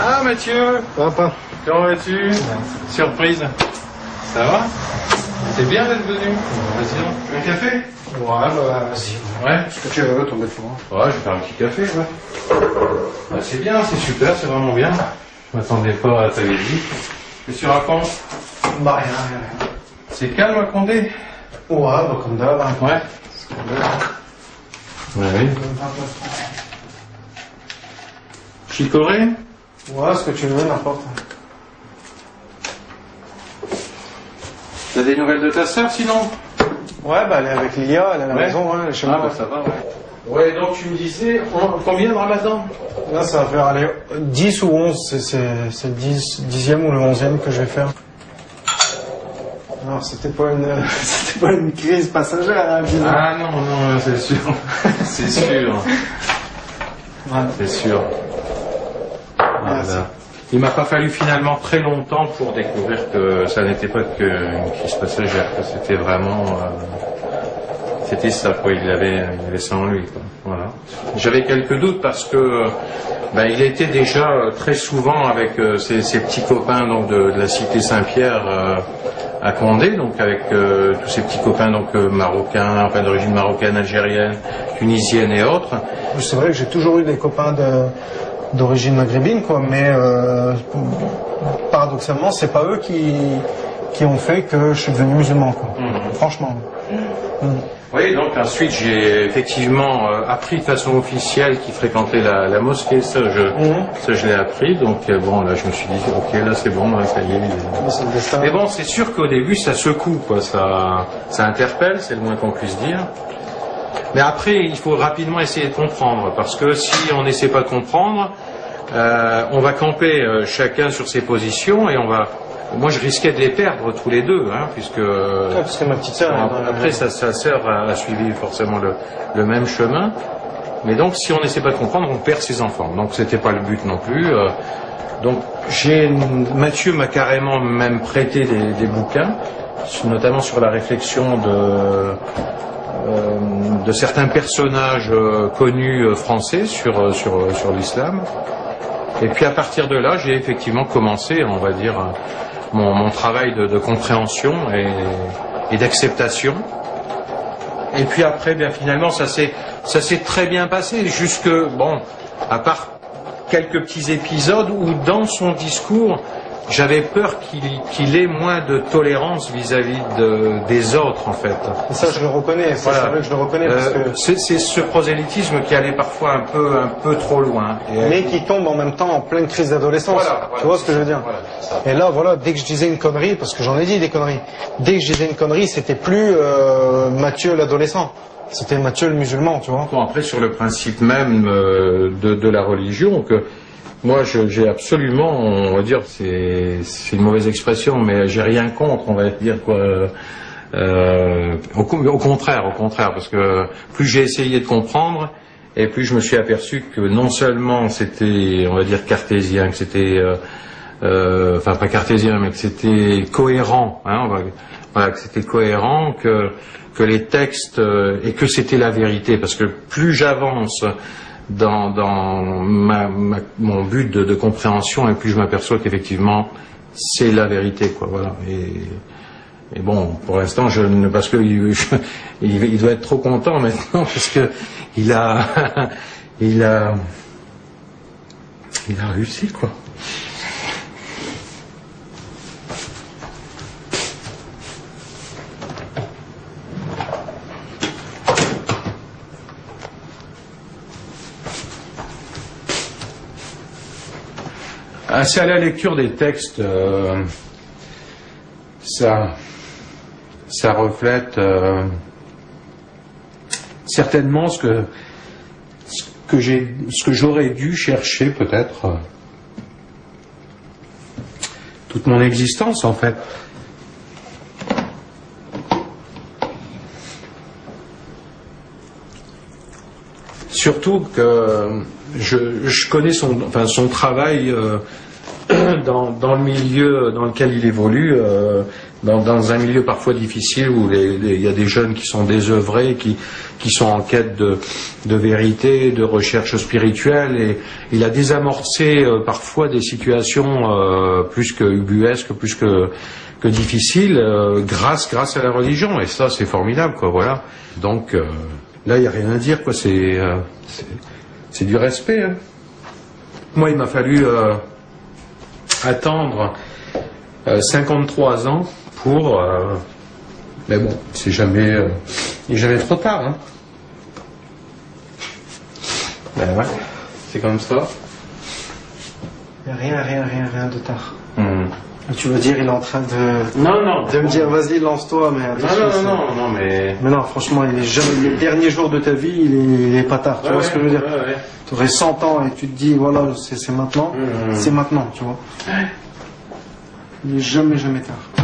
Ah Mathieu, Papa. comment vas-tu? Surprise. Ça va? C'est bien d'être venu. Vas-y, un café? Ouais, bah vas-y. Ouais. Ce que tu veux, ton défaut. Ouais, je vais faire un petit café, ouais. Ah, c'est bien, c'est super, c'est vraiment bien. Je m'attendais pas à ta visite. Qu'est-ce que tu racontes? Bah rien. C'est calme à Condé? Ouais, bah comme d'hab. Hein. Ouais. Ouais, oui. Chicorée? Ouais, ce que tu veux, n'importe. T'as des nouvelles de ta sœur sinon? Ouais, bah elle est avec Lilia, elle est à la maison, hein, elle est chez moi. Bah ça va, ouais. Ouais, donc tu me disais, combien de Ramadan? Là, ça va faire aller 10 ou 11, c'est le 10e ou le 11e que je vais faire. Alors, c'était pas une crise passagère, hein, disons. Ah non, c'est sûr. C'est sûr. Ouais. C'est sûr. Merci. Voilà. Il m'a pas fallu finalement très longtemps pour découvrir que ça n'était pas qu'une crise passagère, que c'était vraiment... c'était ça, quoi. Il avait ça en lui, quoi. Voilà. J'avais quelques doutes parce que il était déjà très souvent avec ses petits copains donc de la cité Saint-Pierre à Condé, donc avec tous ces petits copains donc marocains, enfin d'origine marocaine, algérienne, tunisienne et autres. C'est vrai que j'ai toujours eu des copains d'origine maghrébine, quoi, mais paradoxalement, c'est pas eux qui ont fait que je suis devenu musulman, quoi. Franchement. Oui, donc ensuite j'ai effectivement appris de façon officielle qu'il fréquentait la mosquée, ça je l'ai appris, donc bon là je me suis dit ok là c'est bon, là, ça y est. Mais bon c'est sûr qu'au début ça secoue, quoi, ça interpelle, c'est le moins qu'on puisse dire. Mais après il faut rapidement essayer de comprendre, parce que si on n'essaie pas de comprendre, on va camper chacun sur ses positions et on va... Moi, je risquais de les perdre tous les deux, hein, puisque... parce que ma petite sœur... Après, sa sœur a suivi forcément le même chemin. Mais donc, si on n'essaie pas de comprendre, on perd ses enfants. Donc, c'était pas le but non plus. Donc, Mathieu m'a carrément même prêté des bouquins, notamment sur la réflexion de certains personnages connus français sur l'islam. Et puis, à partir de là, j'ai effectivement commencé, on va dire... Mon travail de compréhension et d'acceptation. Et puis après, bien finalement, ça s'est très bien passé, jusque, bon, à part quelques petits épisodes où dans son discours, j'avais peur qu'il ait moins de tolérance vis-à-vis des autres, en fait. Et ça, je le reconnais, c'est vrai que je le reconnais. Parce que... c'est ce prosélytisme qui allait parfois un peu trop loin. Mais qui tombe en même temps en pleine crise d'adolescence. Voilà, tu vois ce que je veux dire? Voilà, et là, voilà, dès que je disais une connerie, parce que j'en ai dit des conneries, dès que je disais une connerie, c'était plus Mathieu l'adolescent. C'était Mathieu le musulman, tu vois. Bon, après, sur le principe même de la religion, que moi, j'ai absolument, on va dire, c'est une mauvaise expression, mais j'ai rien contre, on va dire, quoi. Au contraire, parce que plus j'ai essayé de comprendre, et plus je me suis aperçu que non seulement c'était, on va dire, cartésien, que c'était, enfin pas cartésien, mais que c'était cohérent, hein, voilà, que c'était cohérent, que les textes, et que c'était la vérité, parce que plus j'avance dans mon but de compréhension, et puis je m'aperçois qu'effectivement c'est la vérité, quoi, voilà. Et bon, pour l'instant, parce que il doit être trop content maintenant, parce que il a réussi, quoi. C'est à la lecture des textes, ça reflète certainement ce que j'aurais dû chercher peut-être toute mon existence, en fait. Surtout que je connais son travail dans le milieu dans lequel il évolue, dans un milieu parfois difficile où il y a des jeunes qui sont désœuvrés, qui sont en quête de vérité, de recherche spirituelle, et il a désamorcé parfois des situations plus que ubuesques, plus que difficiles, grâce à la religion, et ça c'est formidable, quoi. Voilà. Donc là il n'y a rien à dire, quoi. C'est du respect, hein. Moi il m'a fallu attendre 53 ans pour... mais bon, il n'est jamais trop tard, hein. Ben ouais, c'est comme ça. Il n'y a rien de tard. Tu veux dire, il est en train de... Non. De me dire, vas-y, lance-toi, mais attention. Non, mais... Mais non, franchement, il est jamais... Les derniers jours de ta vie, il est pas tard. Tu vois ce que je veux dire? Ouais. Tu aurais 100 ans et tu te dis, voilà, c'est maintenant. C'est maintenant, tu vois. Il n'est jamais tard.